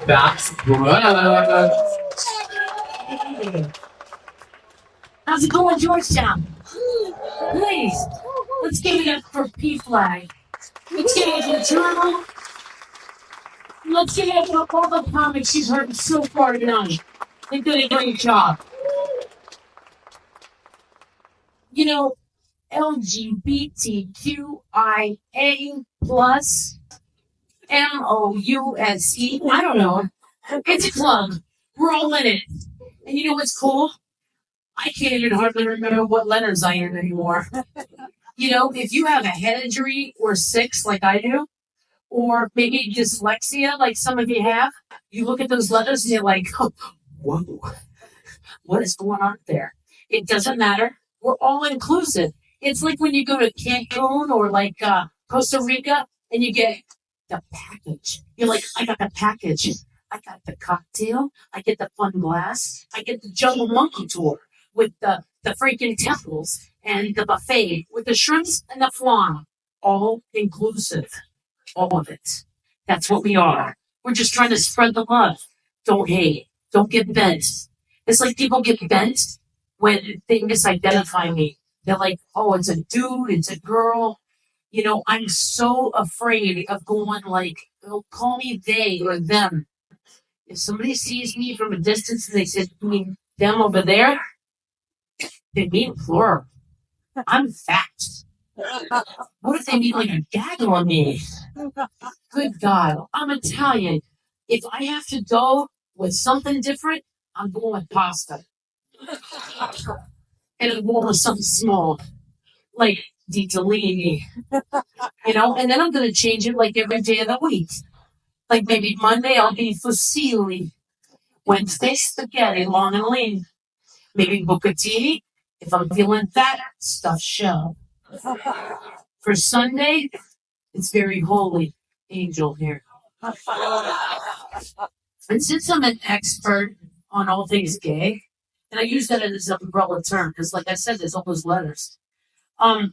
Bax Brooke. How's it going, Georgetown? Please, let's give it up for P Flag. Let's give it up for Journal. Let's give it up for all the comics you've heard so far tonight. They did a great job. You know, LGBTQIA plus MOUSE. I don't know. It's a club. We're all in it. And you know what's cool? I can't even hardly remember what letters I am anymore. You know, if you have a head injury or 6 like I do, or maybe dyslexia like some of you have, you look at those letters and you're like, oh, whoa, what is going on there? It doesn't matter. We're all inclusive. It's like when you go to Cancun or like Costa Rica and you get the package. You're like, I got the package. I got the cocktail. I get the fun glass. I get the jungle monkey tour with the freaking temples and the buffet with the shrimps and the flan. All inclusive. All of it. That's what we are. We're just trying to spread the love. Don't hate. Don't get bent. It's like people get bent when they misidentify me. They're like, oh, it's a dude, it's a girl. You know, I'm so afraid of going like, oh, call me they or them. If somebody sees me from a distance and they said, you mean them over there? They mean plural. I'm fat. What if they mean like a gag on me? Good God, I'm Italian. If I have to go with something different, I'm going with pasta. And I'm going with something small, like ditalini, you know? And then I'm going to change it like every day of the week. Like maybe Monday I'll be fusilli. Wednesday, spaghetti, long and lean. Maybe bucatini. If I'm feeling fat, stuffed shell. For Sunday, it's very holy. Angel here. And since I'm an expert on all things gay, and I use that as an umbrella term because, like I said, there's all those letters. I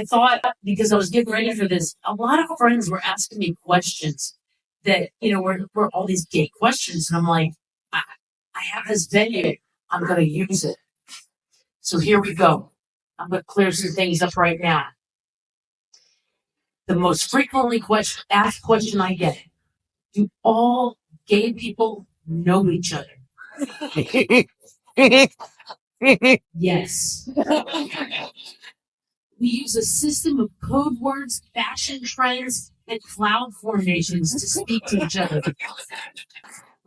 thought because I was getting ready for this, a lot of friends were asking me questions that were all these gay questions, and I'm like, I have this venue, I'm going to use it. So here we go. I'm going to clear some things up right now. The most frequently asked question I get: do all gay people know each other? Yes. We use a system of code words, fashion trends, and cloud formations to speak to each other.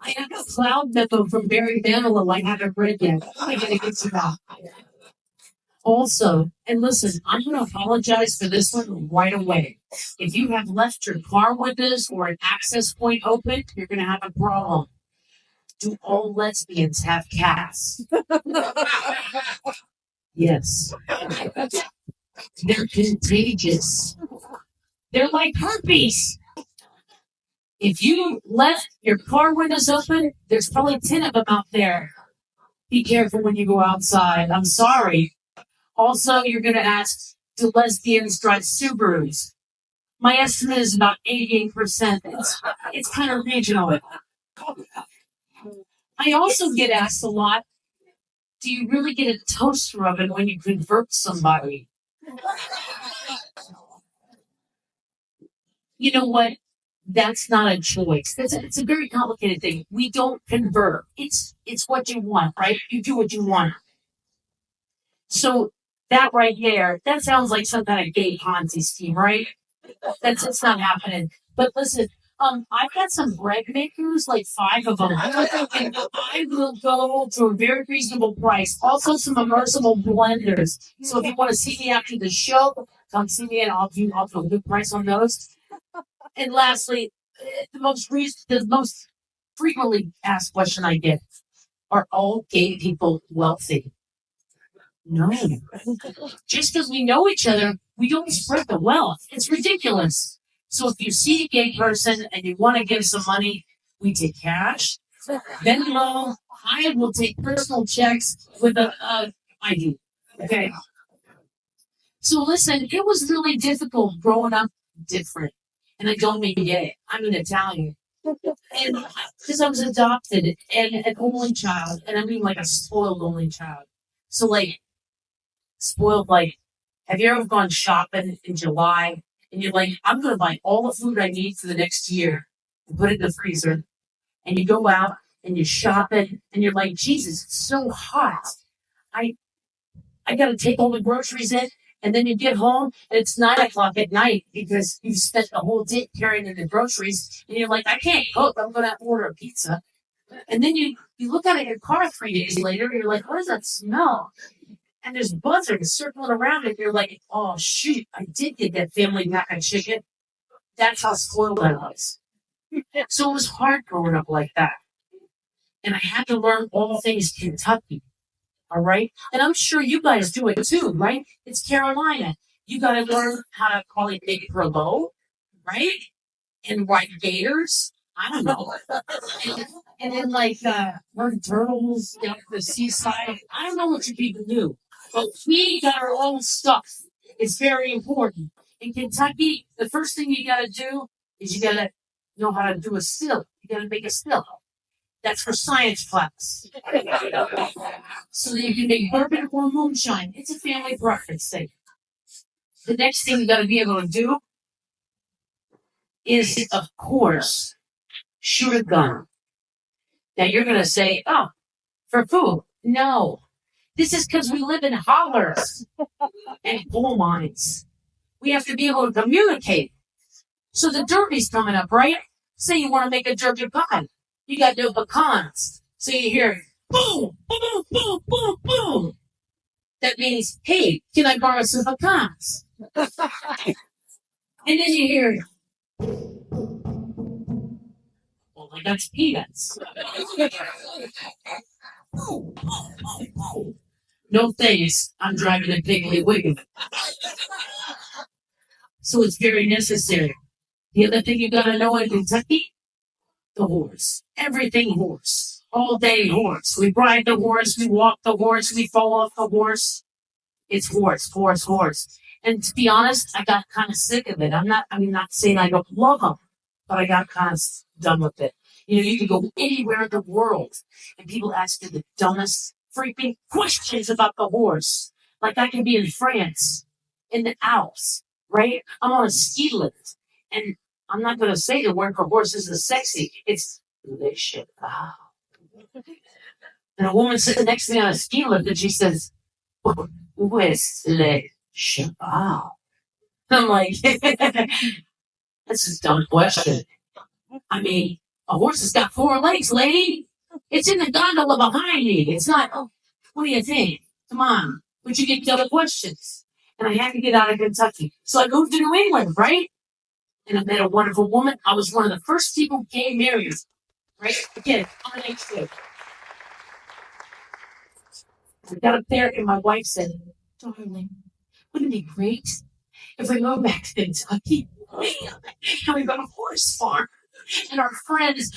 I have a cloud memo from Barry Manilow I haven't read yet. I gotta get to that. Also, and listen, I'm going to apologize for this one right away. If you have left your car windows or an access point open, you're going to have a problem. Do all lesbians have cats? Yes. They're contagious. They're like herpes. If you left your car windows open, there's probably 10 of them out there. Be careful when you go outside. I'm sorry. Also, you're going to ask, do lesbians drive Subarus? My estimate is about 88%. It's kind of regional. I also get asked a lot, do you really get a toaster oven when you convert somebody? You know what? That's not a choice. It's a very complicated thing. We don't convert. It's what you want, right? You do what you want. So that right there, that sounds like some kind of gay Ponzi scheme, right? It's not happening. But listen, I've got some bread makers, like 5 of them, and I will go to a very reasonable price. Also, some immersible blenders. So if you want to see me after the show, come see me, and I'll do a good price on those. And lastly, the most frequently asked question I get: are all gay people wealthy? No. Just because we know each other, we don't spread the wealth. It's ridiculous. So if you see a gay person and you want to give some money, we take cash. Venmo, I will take personal checks with a ID. Okay. So listen, it was really difficult growing up different. And I don't mean gay. I'm an Italian. And because I was adopted and an only child, and I mean like a spoiled only child. So like spoiled, like, have you ever gone shopping in July and you're like, I'm gonna buy all the food I need for the next year and put it in the freezer, and you go out and you shop it and you're like, Jesus, it's so hot. I I gotta take all the groceries in, and then you get home and it's 9 o'clock at night because you spent the whole day carrying in the groceries, and you're like, I can't cook. I'm gonna order a pizza. And then you look out at your car 3 days later, and you're like, what does that smell? And there's buzzards circling around it. You're like, oh shoot, I did get that family mac and chicken. That's how spoiled I was. So it was hard growing up like that. And I had to learn all things Kentucky. All right. And I'm sure you guys do it too, right? It's Carolina. You got to learn how to call it big low, right? And white gators. I don't know. And then like learn turtles down the seaside. I don't know what you people do, but we got our own stuff. It's very important. In Kentucky, the first thing you got to do is you got to know how to do a still. You got to make a still. That's for science class. So that you can make bourbon or moonshine. It's a family preference thing. The next thing you got to be able to do is, of course, shoot a gun. Now you're going to say, oh, for food. No. This is because we live in hollers and coal mines. We have to be able to communicate. So the derby's coming up, right? Say you want to make a derby pie. You got no pecans. So you hear boom, boom, boom, boom, boom. That means, hey, can I borrow some pecans? And then you hear, well, that's peanuts. No thanks. I'm driving a Piggly Wiggly. So it's very necessary. The other thing you gotta know in Kentucky, the horse. Everything horse. All day horse. We ride the horse, we walk the horse, we fall off the horse. It's horse, horse, horse. And to be honest, I got kind of sick of it. Not saying I don't love them, but I got kind of done with it. You know, you can go anywhere in the world and people ask you the dumbest freaking questions about the horse. Like I can be in France, in the Alps, right? I'm on a ski lift, and I'm not going to say the word for horses is sexy. It's le cheval. And a woman sitting next to me on a ski lift, and she says, "Où est le cheval?" I'm like, that's a dumb question. I mean, a horse has got 4 legs, lady. It's in the gondola behind me. It's not, oh, what do you think? Come on. Would you get the other questions? And I had to get out of Kentucky. So I moved to New England, right? And I met a wonderful woman. I was one of the first people gay married, right? Again, I'm an H2. I got up there and my wife said, darling, wouldn't it be great if we go back to Kentucky and we got a horse farm? And our friends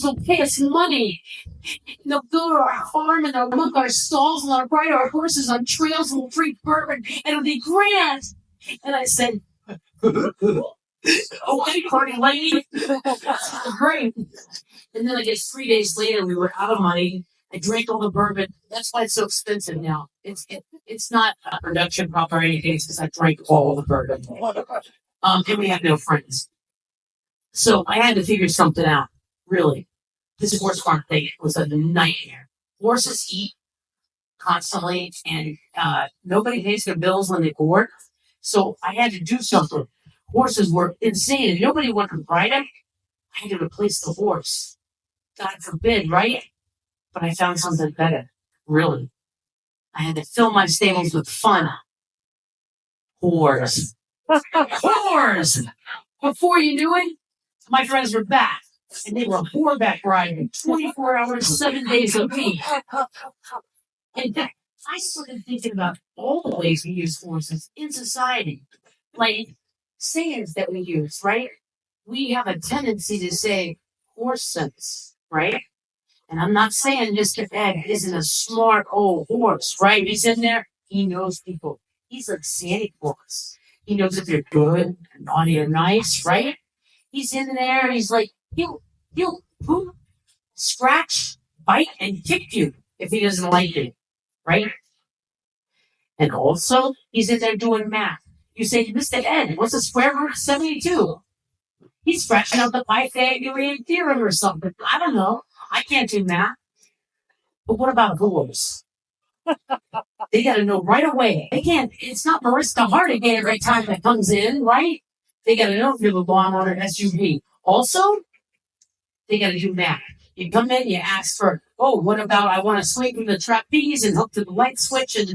will pay us money. And they'll go to our farm and they'll milk our stalls and they'll ride our horses on trails and we'll drink bourbon and it'll be grand. And I said, okay, party lady. Great. And then I guess 3 days later we were out of money. I drank all the bourbon. That's why it's so expensive now. It's not a production prop or anything. It's because I drank all the bourbon. And we have no friends. So I had to figure something out. Really, this horse farm thing was a nightmare. Horses eat constantly, and nobody pays their bills when they board. So I had to do something. Horses were insane, and nobody wanted to ride them. I had to replace the horse. God forbid, right? But I found something better. Really, I had to fill my stables with fun. Whores. Whores! Before you knew it, my friends were back. And they were horseback riding 24 hours, 7 days a week. And I started thinking about all the ways we use horses in society. Like sayings that we use, right? We have a tendency to say horse sense, right? And I'm not saying Mr. Ed isn't a smart old horse, right? He's in there. He knows people. He's like Santa Claus. He knows if you're good, naughty, or nice, right? He's in there. He's like, he'll He'll poop, scratch, bite, and kick you if he doesn't like it, right? And also, he's in there doing math. You say, Mr. Ed, what's the square root of 72? He's scratching out the Pythagorean theorem or something. I don't know. I can't do math. But what about whores? They got to know right away. They can't, it's not Mariska Hargitay every time that comes in, right? They got to know if you're the lawnmower SUV. Also, they got to do math. You come in, you ask for, what about I want to swing from the trapeze and hook to the light switch and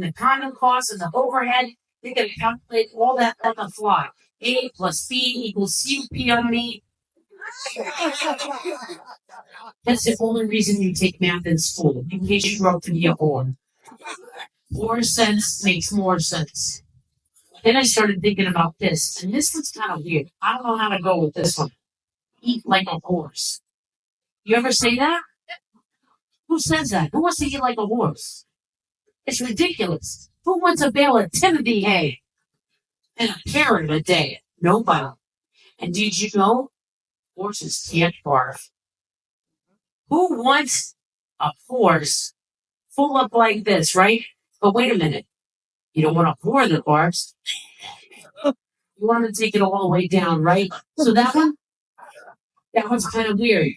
the condom cost and the overhead. They got to calculate all that on the fly. A plus B equals CP on me. That's the only reason you take math in school, in case you grow up to be a whore. More sense makes more sense. Then I started thinking about this, and this one's kind of weird. I don't know how to go with this one. Eat like a horse. You ever say that? Who says that? Who wants to eat like a horse? It's ridiculous. Who wants a bale of Timothy hay and a carrot a day? Nobody. And did you know horses can't barf? Who wants a horse full up like this, right? But wait a minute. You don't want a whore that barfs. You want to take it all the way down, right? So that one's kind of weird.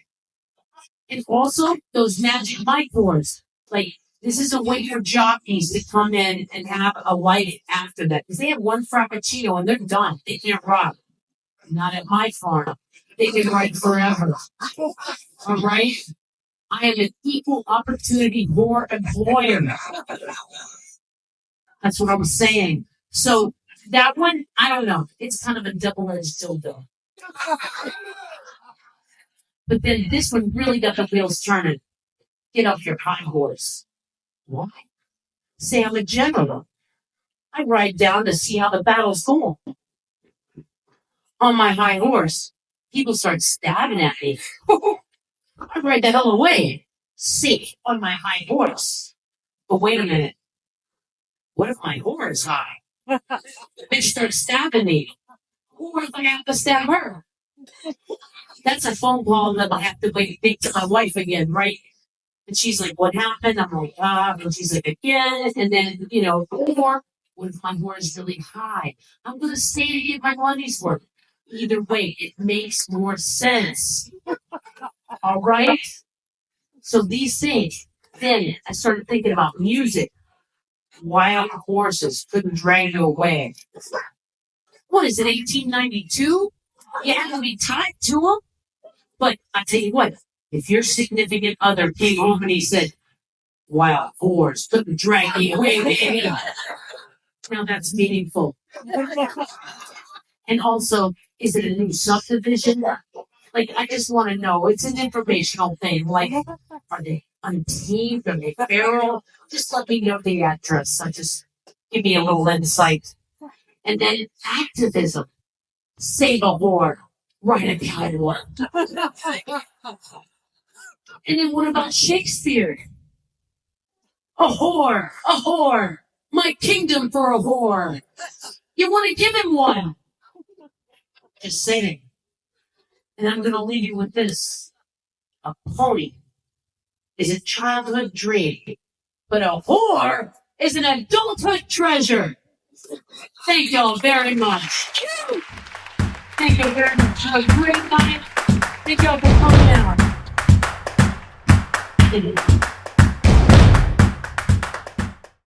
And also those magic mic boards. Like, this is a way for jockeys to come in and have a light after that. Because they have one frappuccino and they're done. They can't rock. Not at my farm. They can ride forever. All right? I am an equal opportunity whore employer. That's what I was saying. So that one, I don't know. It's kind of a double-edged dildo. But then this one really got the wheels turning. Get off your high horse. Why? Say I'm a general. I ride down to see how the battle's going. On my high horse, people start stabbing at me. I ride the hell away. Sick on my high horse. But wait a minute. What if my whore is high? Bitch starts stabbing me. Who if I have to stab her? That's a phone call that I have to wait to my wife again, right? And she's like, what happened? I'm like, and she's like, again. And then, or what if my whore is really high? I'm going to stay to get my money's worth. Either way, it makes more sense. All right? So these things. Then I started thinking about music. Wild horses couldn't drag you away. What is it, 1892? You had to be tied to them? But I tell you what, if your significant other came home and he said, wild horse couldn't drag me away, now that's meaningful. And also, is it a new subdivision? Like, I just want to know. It's an informational thing. Like, are they untamed? Are they feral? Just let me know the address. Give me a little insight. And then activism. Save a whore. Write a catalog. And then what about Shakespeare? A whore, my kingdom for a whore. You want to give him one? Just saying. And I'm going to leave you with this. A pony is a childhood dream, but a whore is an adulthood treasure. Thank y'all very much. Thank you very much. Have a great night. Thank y'all for coming out.